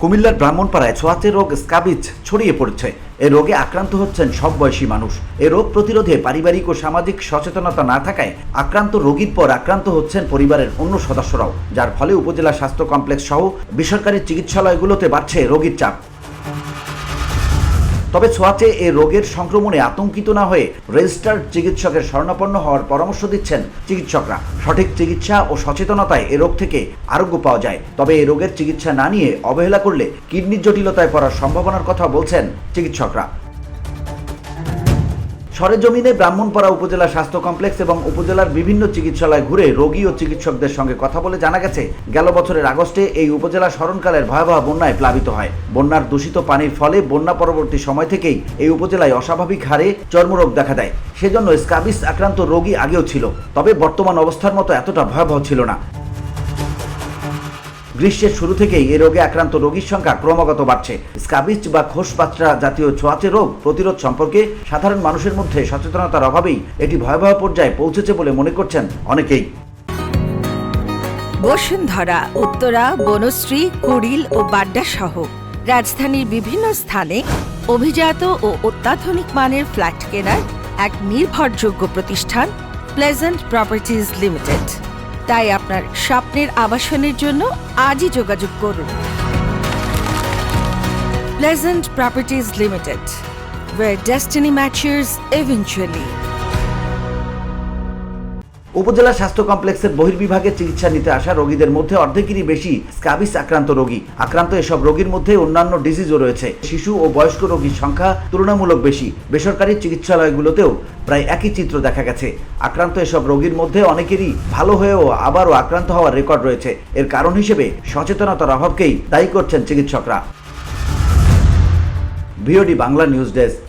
কুমিল্লার ব্রাহ্মণপাড়ায় ছোঁয়াচে রোগ স্ক্যাবিজ ছড়িয়ে পড়েছে। এই রোগে আক্রান্ত হচ্ছেন সব বয়সী মানুষ। এই রোগ প্রতিরোধে পারিবারিক ও সামাজিক সচেতনতা না থাকায় আক্রান্ত রোগীর পর আক্রান্ত হচ্ছেন পরিবারের অন্য সদস্যরাও, যার ফলে উপজেলা স্বাস্থ্য কমপ্লেক্স সহ বেসরকারি চিকিৎসালয়গুলোতে বাড়ছে রোগীর চাপ। তবে ছোঁয়াচে এই রোগের সংক্রমণে আতঙ্কিত না হয়ে রেজিস্টার্ড চিকিৎসকের শরণাপন্ন হওয়ার পরামর্শ দিচ্ছেন চিকিৎসকরা। সঠিক চিকিৎসা ও সচেতনতায় এ রোগ থেকে আরোগ্য পাওয়া যায়। তবে এই রোগের চিকিৎসা না নিয়ে অবহেলা করলে কিডনির জটিলতায় পড়ার সম্ভাবনার কথা বলছেন চিকিৎসকরা। সরেজমিনে ব্রাহ্মণপাড়া উপজেলা স্বাস্থ্য কমপ্লেক্স এবং উপজেলার বিভিন্ন চিকিৎসালয় ঘুরে রোগী ও চিকিৎসকদের সঙ্গে কথা বলে জানা গেছে, গেল বছরের আগস্টে এই উপজেলা স্মরণকালের ভয়াবহ বন্যায় প্লাবিত হয়। বন্যার দূষিত পানির ফলে বন্যা পরবর্তী সময় থেকেই এই উপজেলায় অস্বাভাবিক হারে চর্মরোগ দেখা দেয়। সেজন্য স্ক্যাবিস আক্রান্ত রোগী আগেও ছিল, তবে বর্তমান অবস্থার মতো এতটা ভয়াবহ ছিল না। গ্রীষ্মের শুরু থেকেই এই রোগে আক্রান্ত রোগীর সংখ্যা ক্রমাগত বাড়ছে। স্ক্যাবিজ বা খোসপাচড়া জাতীয় ছোঁয়াচে রোগ প্রতিরোধ সম্পর্কে সাধারণ মানুষের মধ্যে সচেতনতার অভাবেই এটি ভয়াবহ পর্যায়ে পৌঁছেছে বলে মনে করছেন অনেকেই। বসুন্ধরা, উত্তরা, বনশ্রী, কুড়িল ও বাড্ডা সহ রাজধানীর বিভিন্ন স্থানে অভিজাত ও অত্যাধুনিক মানের ফ্ল্যাট কেনার এক নির্ভরযোগ্য প্রতিষ্ঠান প্লেজেন্ট প্রপার্টিজ লিমিটেড। তাই আপনার স্বপ্নের আবাসনের জন্য আজই যোগাযোগ করুন। Pleasant properties limited, where destiny matches eventually. উপজেলা স্বাস্থ্য কমপ্লেক্সের বহির্বিভাগে চিকিৎসা নিতে আসা রোগীদের মধ্যে অর্ধেকেরই বেশি স্ক্যাবিস আক্রান্ত রোগী। আক্রান্ত এসব রোগীর মধ্যে অন্যান্য ডিজিজও রয়েছে। শিশু ও বয়স্ক রোগীর সংখ্যা তুলনামূলক বেশি। বেসরকারি চিকিৎসালয়গুলোতেও প্রায় একই চিত্র দেখা গেছে। আক্রান্ত এসব রোগীর মধ্যে অনেকেরই ভালো হয়েও আবারও আক্রান্ত হওয়ার রেকর্ড রয়েছে। এর কারণ হিসেবে সচেতনতার অভাবকেই দায়ী করছেন চিকিৎসকরা। VOD Bangla news desk.